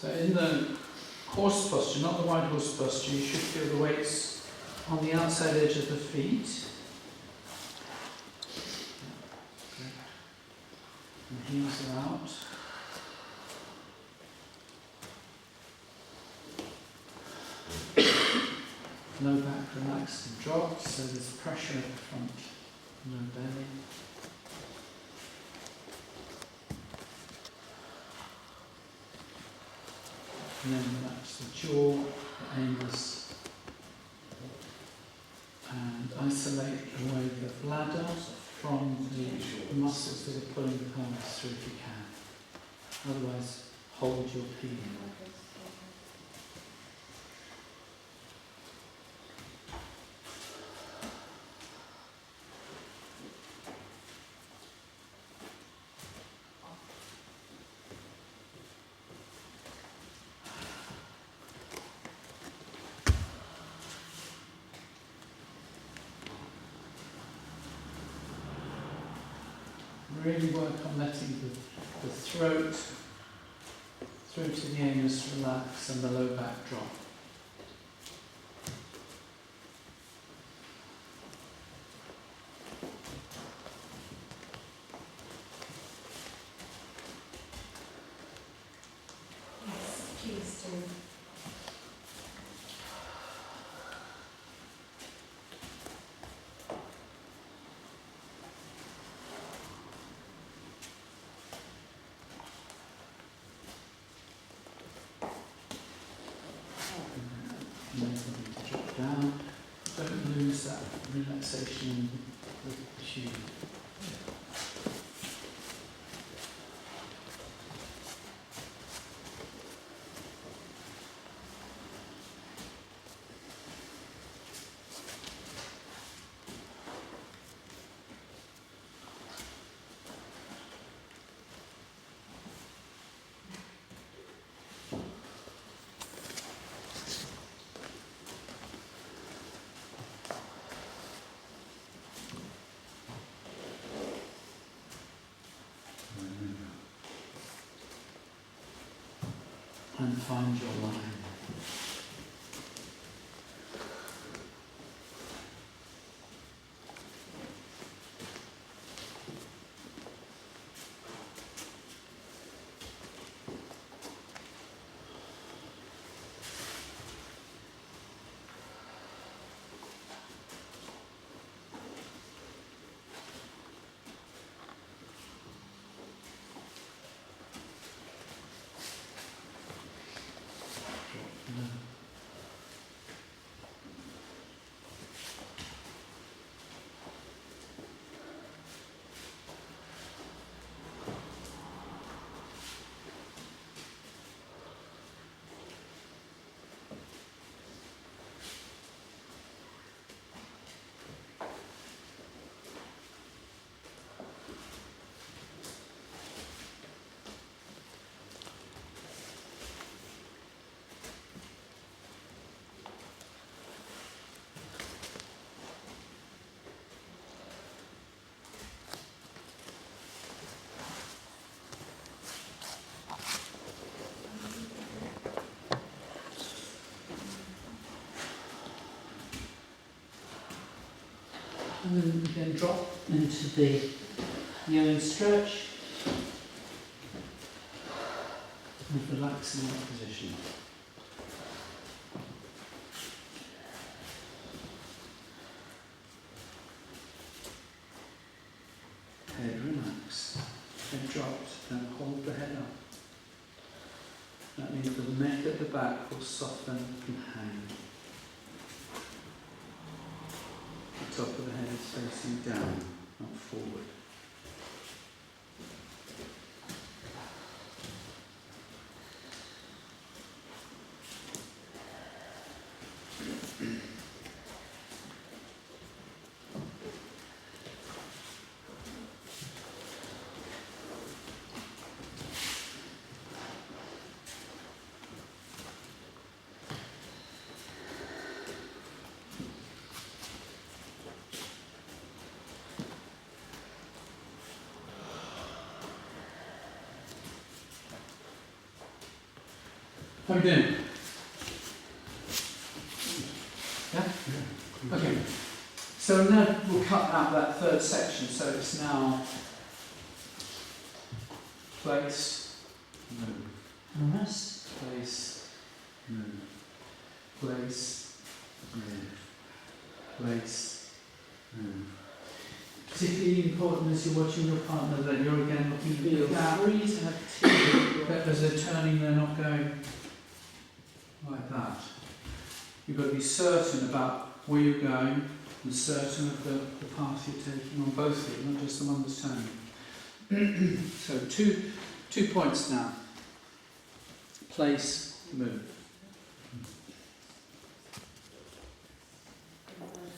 So in the horse posture, not the wide horse posture, you should feel the weights on the outside edge of the feet. And the heels are out. Low back relaxed and dropped, so there's pressure at the front, low belly. And then relax the jaw, the anus, and isolate away the bladder from the muscles that are pulling the pelvis through if you can. Otherwise, hold your pee. Really work on letting the throat through to the anus relax and the low back drop. Yes, please do. Enable them to drop down. Don't lose that relaxation in the tube. And find your line. And then again drop into the yellow stretch and relax in that position. Head relaxed, head dropped, then hold the head up. That means the neck at the back will soften and hang. The top of the head is facing down, not forward. How are we doing? Yeah? Okay. So now we'll cut out that third section. So it's now place, move. Rest. Place, move. Place, move. Place, move. Particularly important as you're watching your partner that you're again looking Feel at that. free to have tea. That as they're turning, they're not going like that. You've got to be certain about where you're going and certain of the path you're taking on both of you, not just the one that's turning. So two points now. Place, move.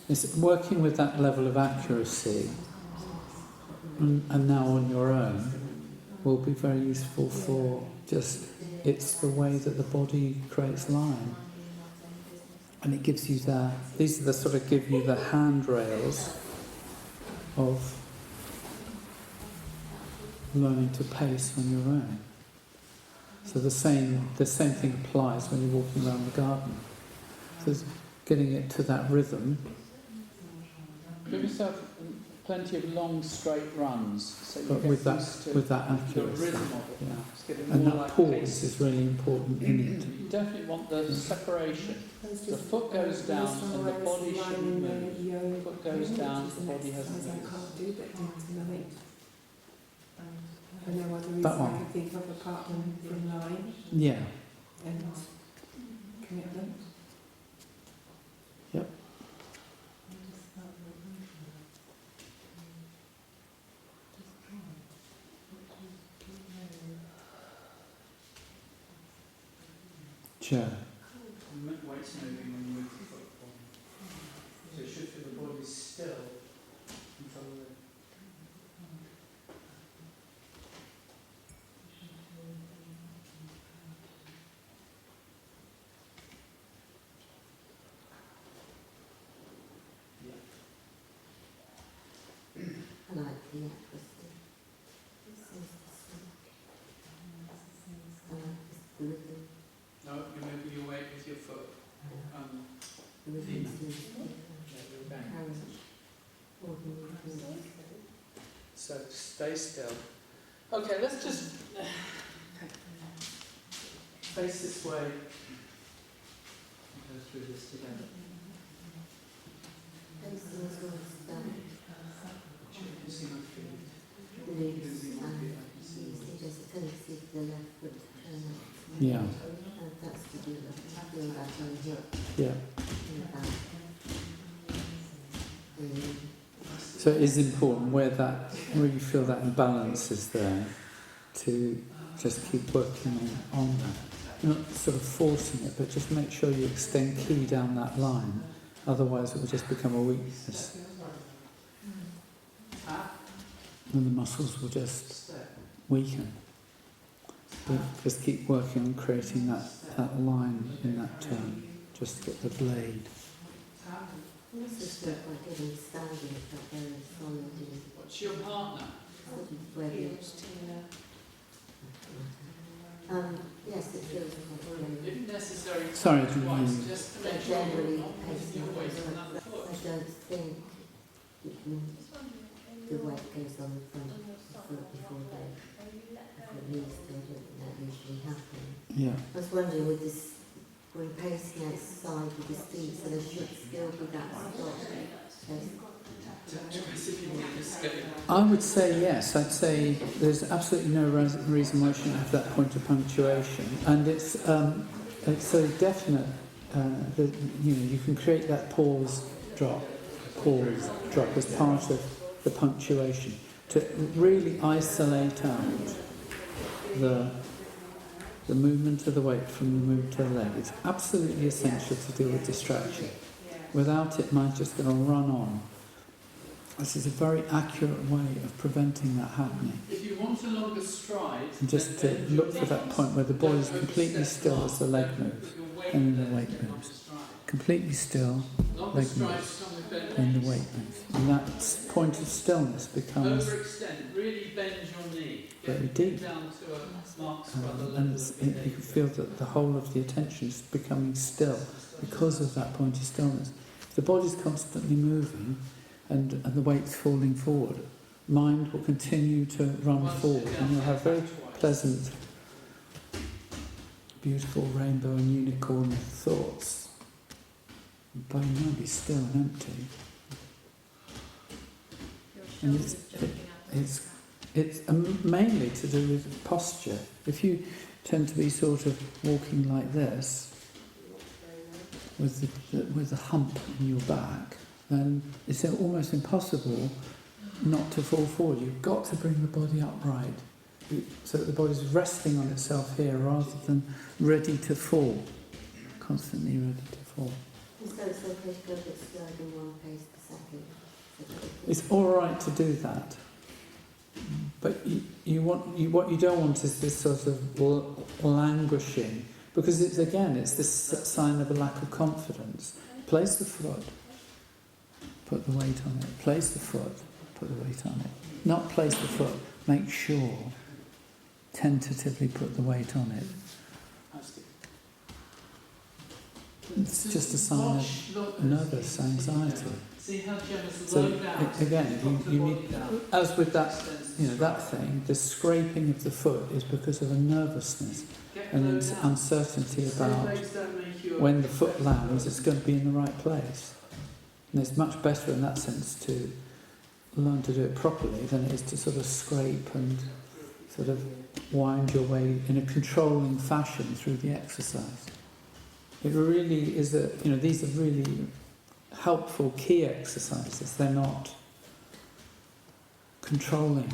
It's working with that level of accuracy and now on your own will be very useful for just, it's the way that the body creates line. And it gives you these are the sort of give you the handrails of learning to pace on your own. So the same thing applies when you're walking around the garden. So it's getting it to that rhythm. Give yourself plenty of long straight runs, so you But get with that, used to with that the accuracy. rhythm of it. Yeah. It's getting And more that like pause pace. is really important in it. You definitely want the separation. The foot goes down and the body should move. Foot goes down, the body has to move. I know other reasons That I one. could think of apart from line Yeah. and commitment. Yep. Chair. Weight's moving when you move the foot forward. So you should feel the body still until the I like the accuracy. I like the rhythm. No, you're moving your weight with your foot. The rhythm seems to be You're bang. carriage. Ordinary. So stay still. Okay, let's just face this way and go through this together. Facing as well as that. You can see my feet. Leaves and you see there's a tendency for the left foot to turn up. Yeah. And that's to do that. Feel that on the hip, Yeah. in the back. And So it is important where you feel that imbalance is there to just keep working on that. You're not sort of forcing it, but just make sure you extend key down that line. Otherwise it will just become a weakness. And the muscles will just weaken. But just keep working on creating that line in that turn. Just get the blade. it's just not like getting standing, but very solid and What's your partner? sort of ready. Yes, it feels quite ready. If necessary, Sorry, I didn't hear twice, you. just to But make sure generally, you're not moving your weight on another foot. I don't think the weight goes on the front of the foot before released. I don't think that usually happens. Yeah. I was wondering with this, when pacing outside with the feet, so there should still be that stop. Twice if you want to escape. I would say yes. I'd say there's absolutely no reason why you shouldn't have that point of punctuation, and it's so definite that you can create that pause drop as part of the punctuation to really isolate out the movement of the weight from the movement of the leg. It's absolutely essential to deal with distraction. Without it, mine's just going to run on. This is a very accurate way of preventing that happening. If you want a longer stride, And just to then look for that point where the body is completely still as the leg moves, and then the weight moves. Completely still, Longer leg strides moves. come with when the weight moves. And that point of stillness becomes Overextend, really bend your knee. very deep. Down to a Mark's brother And level. you can feel that the whole of the attention is becoming still because of that point of stillness. If the body's constantly moving and the weight's falling forward, mind will continue to run forward and you'll have very pleasant, beautiful rainbow and unicorn thoughts. The body might be still and empty. And it's mainly to do with posture. If you tend to be sort of walking like this, with the hump in your back, then it's almost impossible not to fall forward. You've got to bring the body upright so that the body's resting on itself here rather than ready to fall, constantly ready to fall. So it's okay to go a bit slower than one pace per second. It's all right to do that, but what you don't want is this sort of languishing, because it's this sign of a lack of confidence. Place the foot, put the weight on it. Place the foot, put the weight on it. Not place the foot, make sure, tentatively put the weight on it. It's just a sign of nervous anxiety. See how Gemma's So low down. again, you need, as with that, that thing, the scraping of the foot is because of a nervousness and an uncertainty about when the foot lands, it's going to be in the right place. And it's much better in that sense to learn to do it properly than it is to sort of scrape and sort of wind your way in a controlling fashion through the exercise. It really is these are really helpful key exercises. They're not controlling.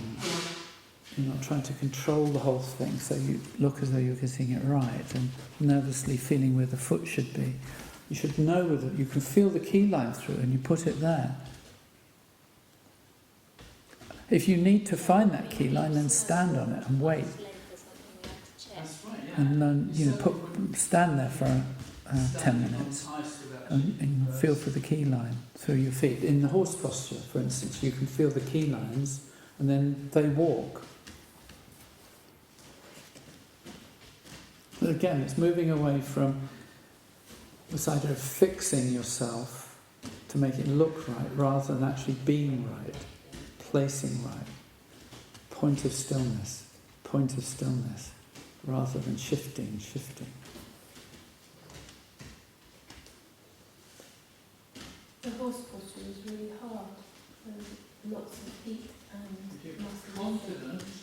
You're not trying to control the whole thing so you look as though you're getting it right and nervously feeling where the foot should be. You should know whether you can feel the key line through and you put it there. If you need to find that key line, then stand on it and wait. And learn, stand there for 10 minutes and feel for the key line through your feet. In the horse posture, for instance, you can feel the key lines and then they walk. But again, it's moving away from this idea of fixing yourself to make it look right rather than actually being right, placing right. Point of stillness, rather than shifting. The horse posture is really hard. Lots of heat and muscle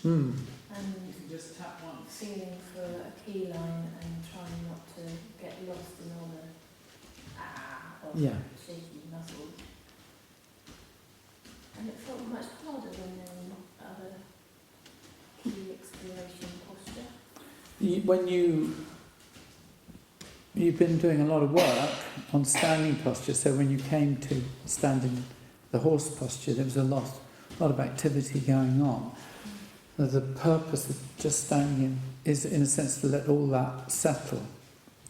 Mm. and Just tap once. feeling for a key line and trying not to get lost in all the Yeah. shaky muscles. And it felt much harder than other key exploration posture. When you've been doing a lot of work on standing posture, so when you came to standing the horse posture, there was a lot of activity going on. The purpose of just standing is, in a sense, to let all that settle,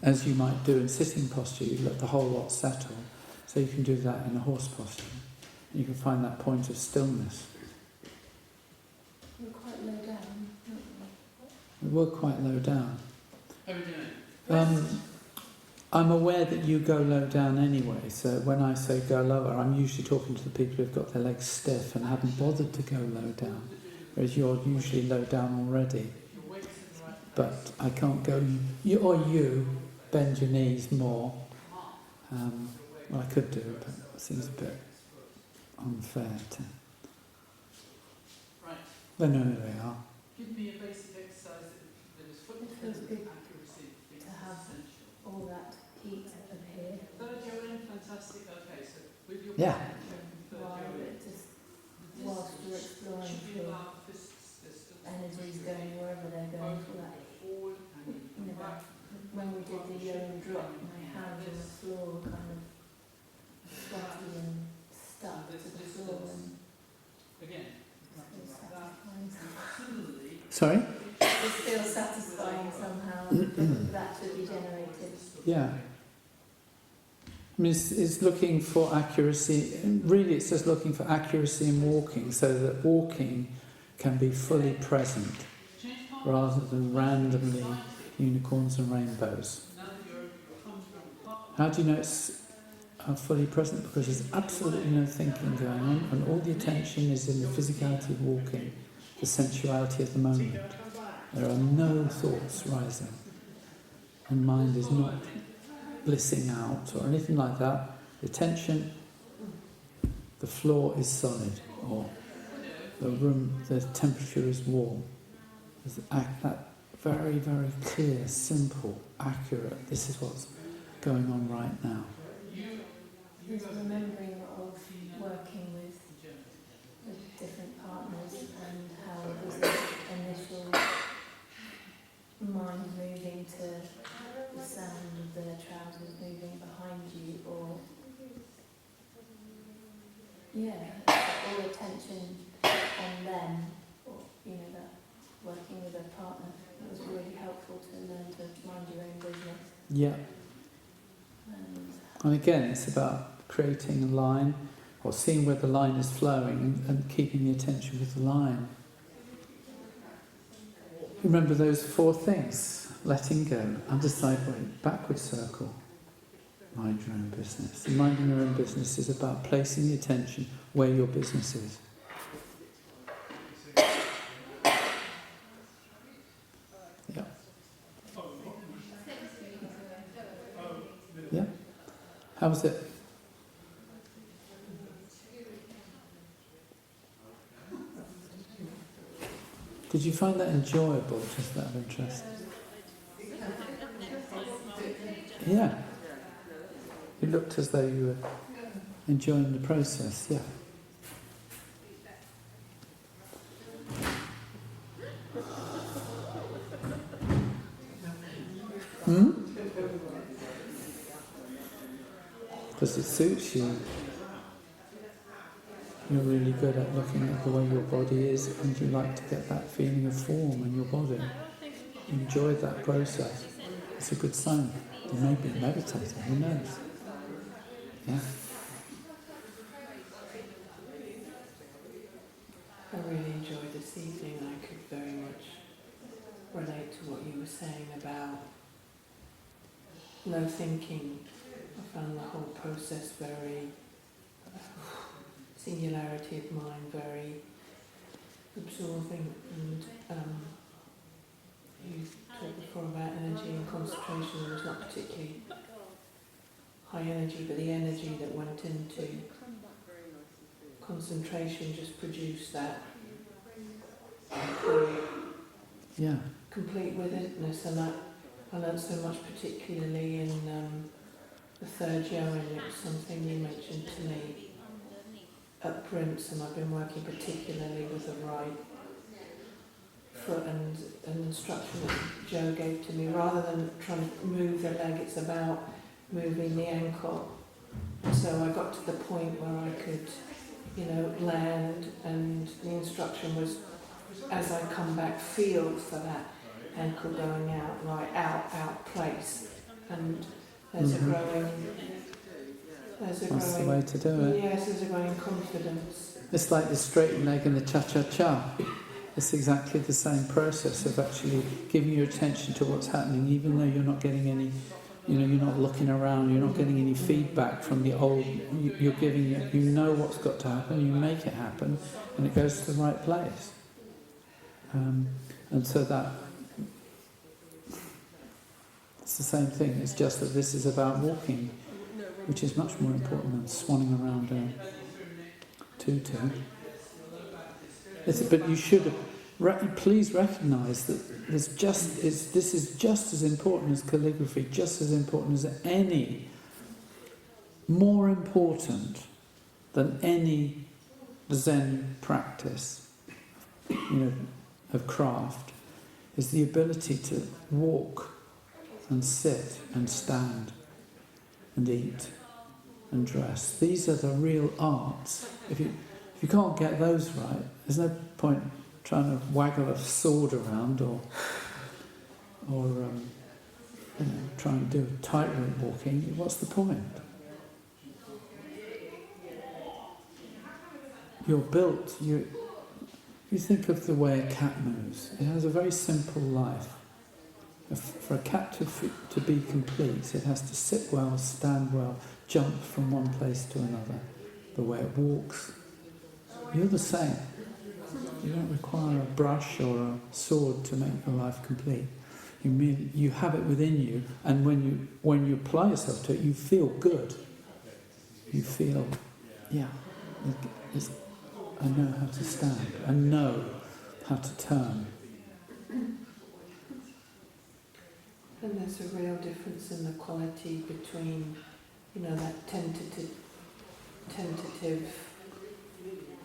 as you might do in sitting posture. You let the whole lot settle, so you can do that in a horse posture. You can find that point of stillness. We're quite low down, aren't we? We were quite low down. How are we doing? I'm aware that you go low down anyway, so when I say go lower, I'm usually talking to the people who've got their legs stiff and haven't bothered to go low down, whereas you're usually low down already. But I can't go, you bend your knees more. Well, I could do it, but it seems a bit unfair to... Right. But no, there they are. Give me a basic exercise that is foot accuracy. To have all that heat up here. Third you're in, fantastic. Okay, so with your Yeah. While it just, whilst you're exploring the energies going wherever they're going for that. When we did the yellow drop, my hands on the floor were kind of sweaty and stuck to the floor and again, it feels satisfying somehow. Sorry? It feels satisfying somehow that to be generated. Yeah. mean, it's looking for accuracy. Really, it's just looking for accuracy in walking, so that walking can be fully present, rather than randomly unicorns and rainbows. How do you know it's fully present? Because there's absolutely no thinking going on, and all the attention is in the physicality of walking, the sensuality of the moment. There are no thoughts rising, and mind is not blissing out or anything like that. The attention, the floor is solid, or the room, the temperature is warm. There's that very, very clear, simple, accurate, this is what's going on right now. There's remembering of working with different partners and how it was the initial mind moving to the sound of the trousers moving behind you, or all attention on them, or that working with a partner. It was really helpful to learn to mind your own business. Yeah. And again, it's about creating a line, or seeing where the line is flowing, and keeping the attention with the line. Remember those 4 things: letting go, underside weight, backward circle, mind your own business. And minding your own business is about placing the attention where your business is. Yeah. Yeah. How was it? Did you find that enjoyable, just out of interest? Yeah. It looked as though you were enjoying the process, yeah. Because it suits you. You're really good at looking at the way your body is, and you like to get that feeling of form in your body. You enjoy that process. It's a good sign. You may be meditating, who knows? Yeah. I really enjoyed this evening. I could very much relate to what you were saying about no thinking. I found the whole process very singularity of mind, very absorbing, and you talked before about energy and concentration. It was not particularly high energy, but the energy that went into concentration just produced that complete withenness, and that I learned so much, particularly in the third yawning. It was something you mentioned to me at Prince, and I've been working particularly with the right foot, and an instruction that Joe gave to me, rather than trying to move the leg, it's about moving the ankle. So I got to the point where I could, land, and the instruction was, as I come back, feel for that ankle going out, right, out, place. And there's a growing... That's the way to do it. Yes, there's a growing confidence. It's like the straight leg and the cha-cha-cha. It's exactly the same process of actually giving your attention to what's happening, even though you're not getting any, you're not looking around, you're not getting any feedback from the old, you're giving it, what's got to happen, you make it happen, and it goes to the right place. And so that, it's the same thing, it's just that this is about walking, which is much more important than swanning around a tutu. But you should please recognise that this is just as important as calligraphy, just as important as any, more important than any Zen practice, of craft, is the ability to walk and sit and stand and eat and dress. These are the real arts. If you can't get those right, there's no point trying to waggle a sword around or try and do tightrope walking. What's the point? you're built, you think of the way a cat moves. It has a very simple life. For a cat to be complete, it has to sit well, stand well, jump from one place to another, the way it walks. You're the same. You don't require a brush or a sword to make your life complete. You have it within you, and when you apply yourself to it, you feel good. You feel, I know how to stand. I know how to turn. And there's a real difference in the quality between, that tentative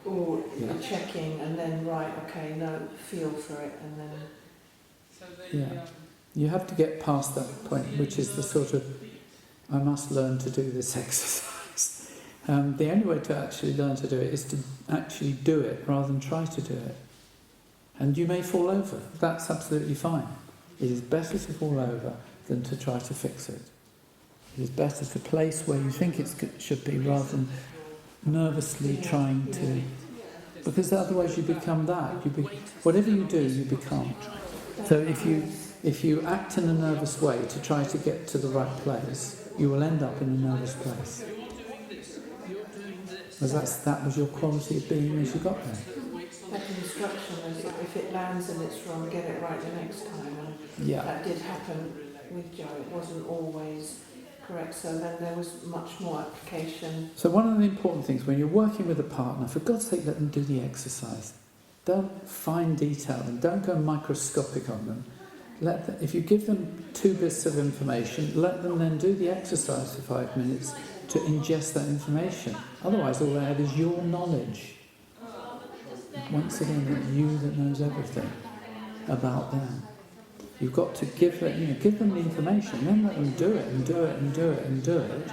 or a checking, and then feel for it, and then. Yeah, you have to get past that point, which is the sort of, I must learn to do this exercise. The only way to actually learn to do it is to actually do it rather than try to do it. And you may fall over. That's absolutely fine. It is better to fall over than to try to fix it. It is better to place where you think it should be rather than nervously trying to... Because otherwise you become that. Whatever you do, you become. So if you act in a nervous way to try to get to the right place, you will end up in a nervous place. Because that was your quality of being as you got there. That instruction is, if it lands and it's wrong, get it right the next time. And that did happen with Joe. It wasn't always correct, so then there was much more application. So one of the important things when you're working with a partner, for God's sake, let them do the exercise. Don't fine detail them. Don't go microscopic on them. If you give them 2 bits of information, let them then do the exercise for 5 minutes to ingest that information. Otherwise, all they have is your knowledge. Once again, it's you that knows everything about them. You've got to give them the information, then let them do it and do it and do it and do it.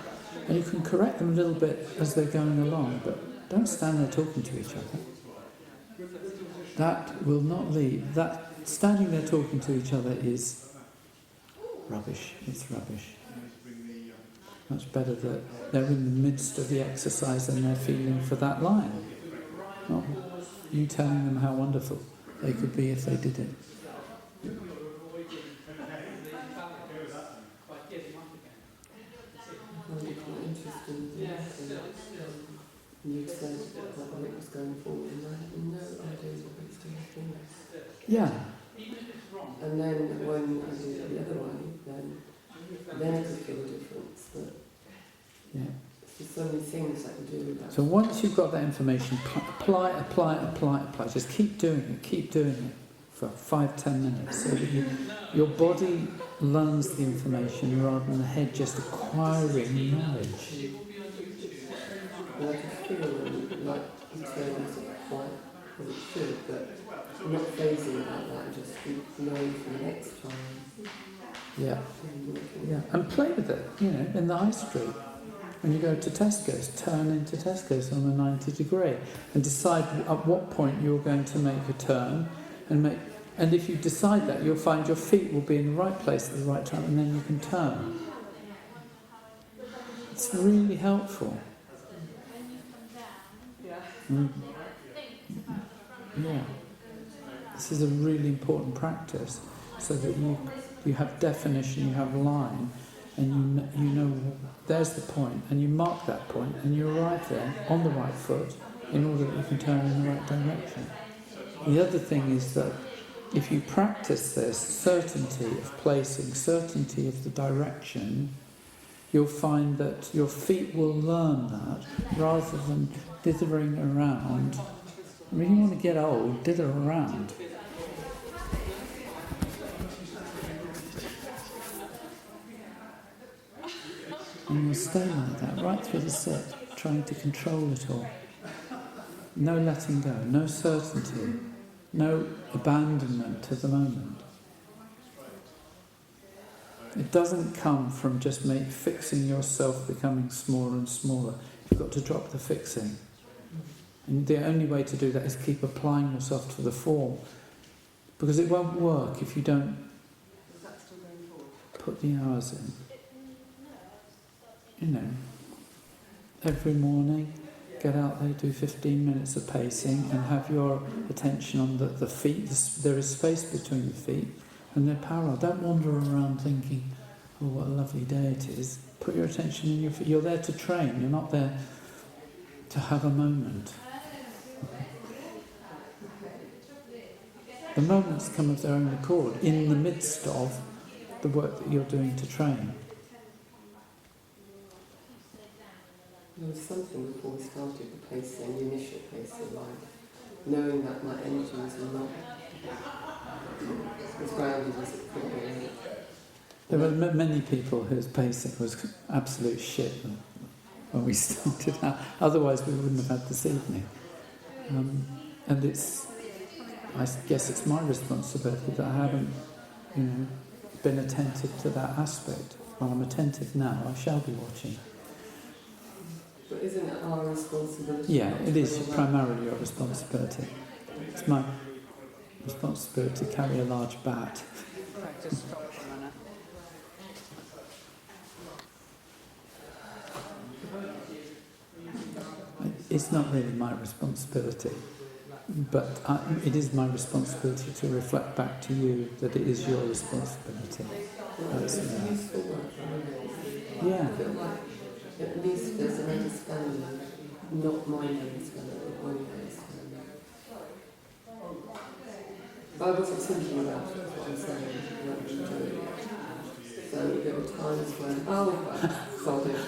And you can correct them a little bit as they're going along, but don't stand there talking to each other. That will not lead. That standing there talking to each other is rubbish. It's rubbish. Much better that they're in the midst of the exercise and they're feeling for that line. Not you telling them how wonderful they could be if they did it. You said that when it was going forward, and I had no idea what it was going forward. Yeah. And then when I did it the other way, then I could feel a difference. But there's so many things I can do with that. So once you've got that information, apply. Just keep doing it for 5-10 minutes, so that your body learns the information rather than the head just acquiring knowledge. And I can feel like it turns quite as it should, but I'm not phasing about that, just keep knowing for the next time. Yeah. And play with it, in the high street. When you go to Tesco's, turn into Tesco's on a 90 degree and decide at what point you're going to make a turn and if you decide that, you'll find your feet will be in the right place at the right time and then you can turn. It's really helpful. Yeah. This is a really important practice so that you have definition, you have line, and you know there's the point, and you mark that point, and you arrive there on the right foot in order that you can turn in the right direction. The other thing is that if you practice this certainty of placing, certainty of the direction, you'll find that your feet will learn that rather than dithering around. When you want to get old, dither around. And you'll stay like that right through the sit, trying to control it all. No letting go, no certainty, no abandonment to the moment. It doesn't come from just fixing yourself becoming smaller and smaller. You've got to drop the fixing. And the only way to do that is keep applying yourself to the form. Because it won't work if you don't put the hours in. Every morning, Get out there, do 15 minutes of pacing and have your attention on the feet. There is space between the feet and they're parallel. Don't wander around thinking, oh, what a lovely day it is. Put your attention in your feet. You're there to train. You're not there to have a moment. The moments come of their own accord in the midst of the work that you're doing to train. There was something before we started the pacing, the initial pacing, like knowing that my energies are not as grounded as it could be. There were many people whose pacing was absolute shit when we started out. Otherwise, we wouldn't have had this evening. And I guess it's my responsibility that I haven't, been attentive to that aspect. Well, I'm attentive now. I shall be watching. But isn't it our responsibility? Yeah, it is primarily your responsibility. It's my responsibility to carry a large bat. Practice stop for a minute. It's not really my responsibility, but it is my responsibility to reflect back to you that it is your responsibility. It's useful work, Yeah. I feel like at least there's an understanding, not my understanding, but my understanding. But I wasn't thinking about it, that's what I'm saying, what I'm doing. So there were times when, sod it.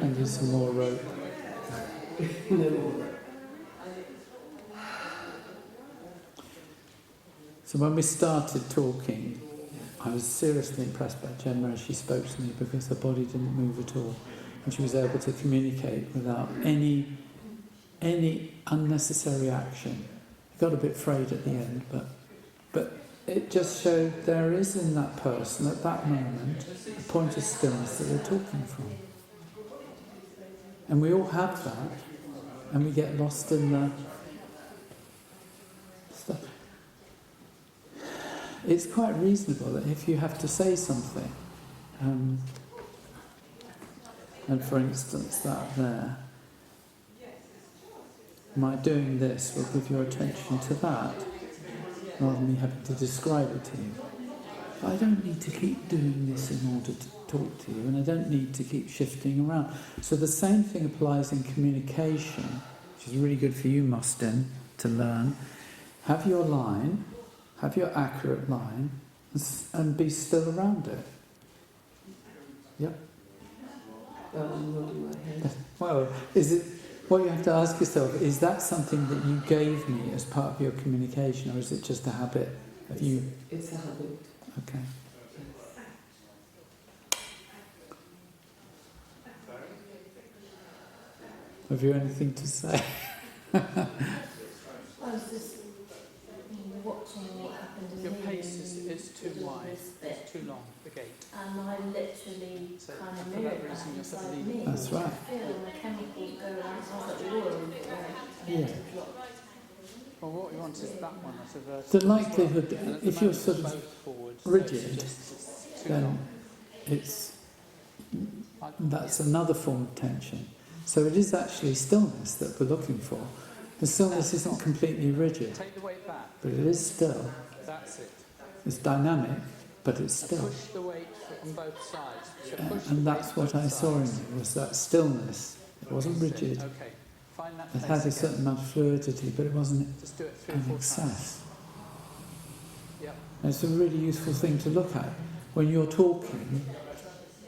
And do some more rope. No more. So when we started talking, I was seriously impressed by Gemma as she spoke to me because her body didn't move at all. And she was able to communicate without any unnecessary action. I got a bit frayed at the end, but it just showed there is in that person at that moment a point of stillness that they're talking from. And we all have that, and we get lost in the stuff. It's quite reasonable that if you have to say something, and for instance that there, my doing this will give your attention to that, rather than me having to describe it to you. But I don't need to keep doing this in order to talk to you, and I don't need to keep shifting around. So the same thing applies in communication, which is really good for you, Mostin, to learn. Have your line, have your accurate line, and be still around it. Yep. I'm nodding my head. Well, is it? What you have to ask yourself, is that something that you gave me as part of your communication, or is it just a habit of you? It's a habit. Okay. Have you anything to say? I was just watching what happened in Your me pace and is too did wide, this bit. it's too long, the gate. And I literally So kind of for that mirrored that reason you're sort of inside leaving. me. That's right. I feel the chemicals go around, so I was like, whoa, Yeah. Well, what we want is that one as a vertical. The likelihood, And at the if you're moment sort it's of both forward, rigid, so it's too then long. that's another form of tension. So it is actually stillness that we're looking for. The stillness isn't completely rigid, Take the weight back. but it is still. That's it. It's dynamic, but it's still. Push the weight on both sides. So push the And weight that's what both I saw in sides. you, was that stillness. It wasn't That's it. rigid. Okay. Find that It place had a again. certain amount of fluidity, but it wasn't Just do it 3 or an 4 times. excess. Yep. And it's a really useful thing to look at when you're talking.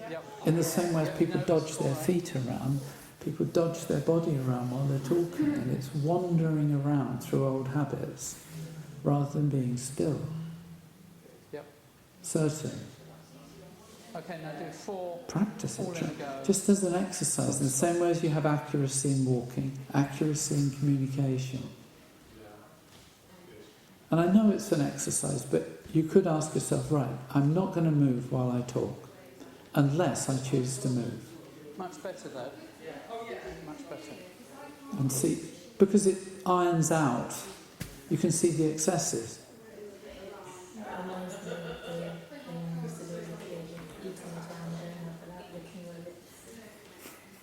Yep. In the same way as people No, dodge it's their all right. feet around, people dodge their body around while they're talking, and it's wandering around through old habits rather than being still. Yep. Certain. Okay, now do 4 Practice all it. in a go. Just as an exercise, in the same way as you have accuracy in walking, accuracy in communication. And I know it's an exercise, but you could ask yourself, right, I'm not going to move while I talk, unless I choose to move. Much better though. Much better. And see, because it irons out, you can see the excesses. That reminds me of the thing I used to do with the eating down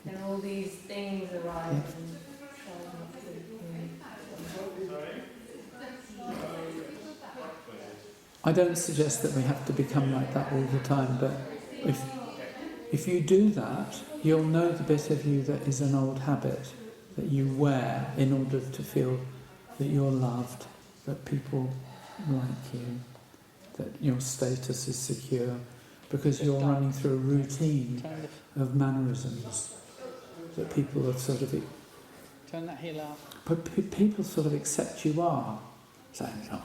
then all these things arrive Yeah. and try not to. I don't suggest that we have to become like that all the time, but if you do that, you'll know the bit of you that is an old habit that you wear in order to feel that you're loved, that people like you, that your status is secure, because you're running through a routine of mannerisms that people have sort of... Turn that heel up. But people sort of accept you are. So, you know,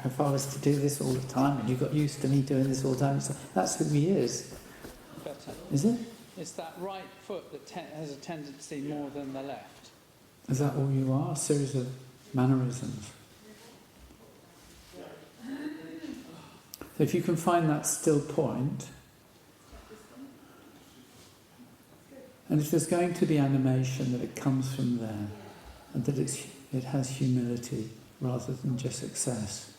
if I was to do this all the time and you got used to me doing this all the time, so that's who he is. Better. Is it? It's that right foot that has a tendency more than the left. Is that all you are? A series of mannerisms. So if you can find that still point, and if there's going to be animation, that it comes from there, and that it has humility rather than just excess.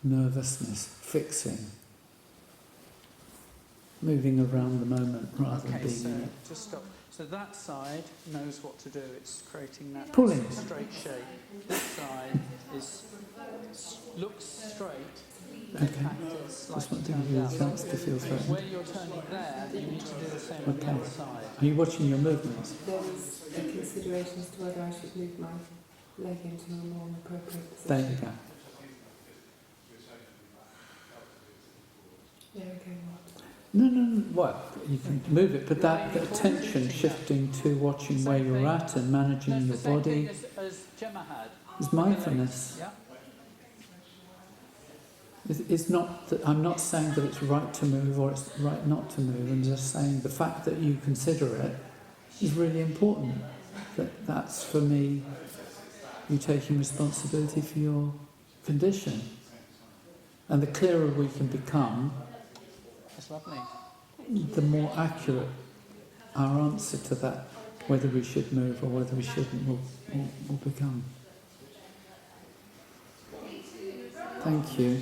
Nervousness, fixing, moving around the moment rather than being in it. Just stop. So that side knows what to do. It's creating that Pulling. straight shape. This side looks straight. Okay. Acts That's slightly what turned you out. wants to feel threatened. Where you're turning there, you need to do the same on the Okay. other side. Are you watching your movements? There was a consideration as to whether I should move my leg into a more appropriate position. There you go. There we go. No. Well, you can move it, but that attention shifting to watching where you're at and managing your That's the same body thing as Gemma had. is mindfulness. Yeah. It's not that I'm not saying that it's right to move or it's right not to move. I'm just saying the fact that you consider it is really important. That's for me, you taking responsibility for your condition. And the clearer we can become, That's lovely. the more accurate our answer to that, whether we should move or whether we shouldn't, will become. Thank you.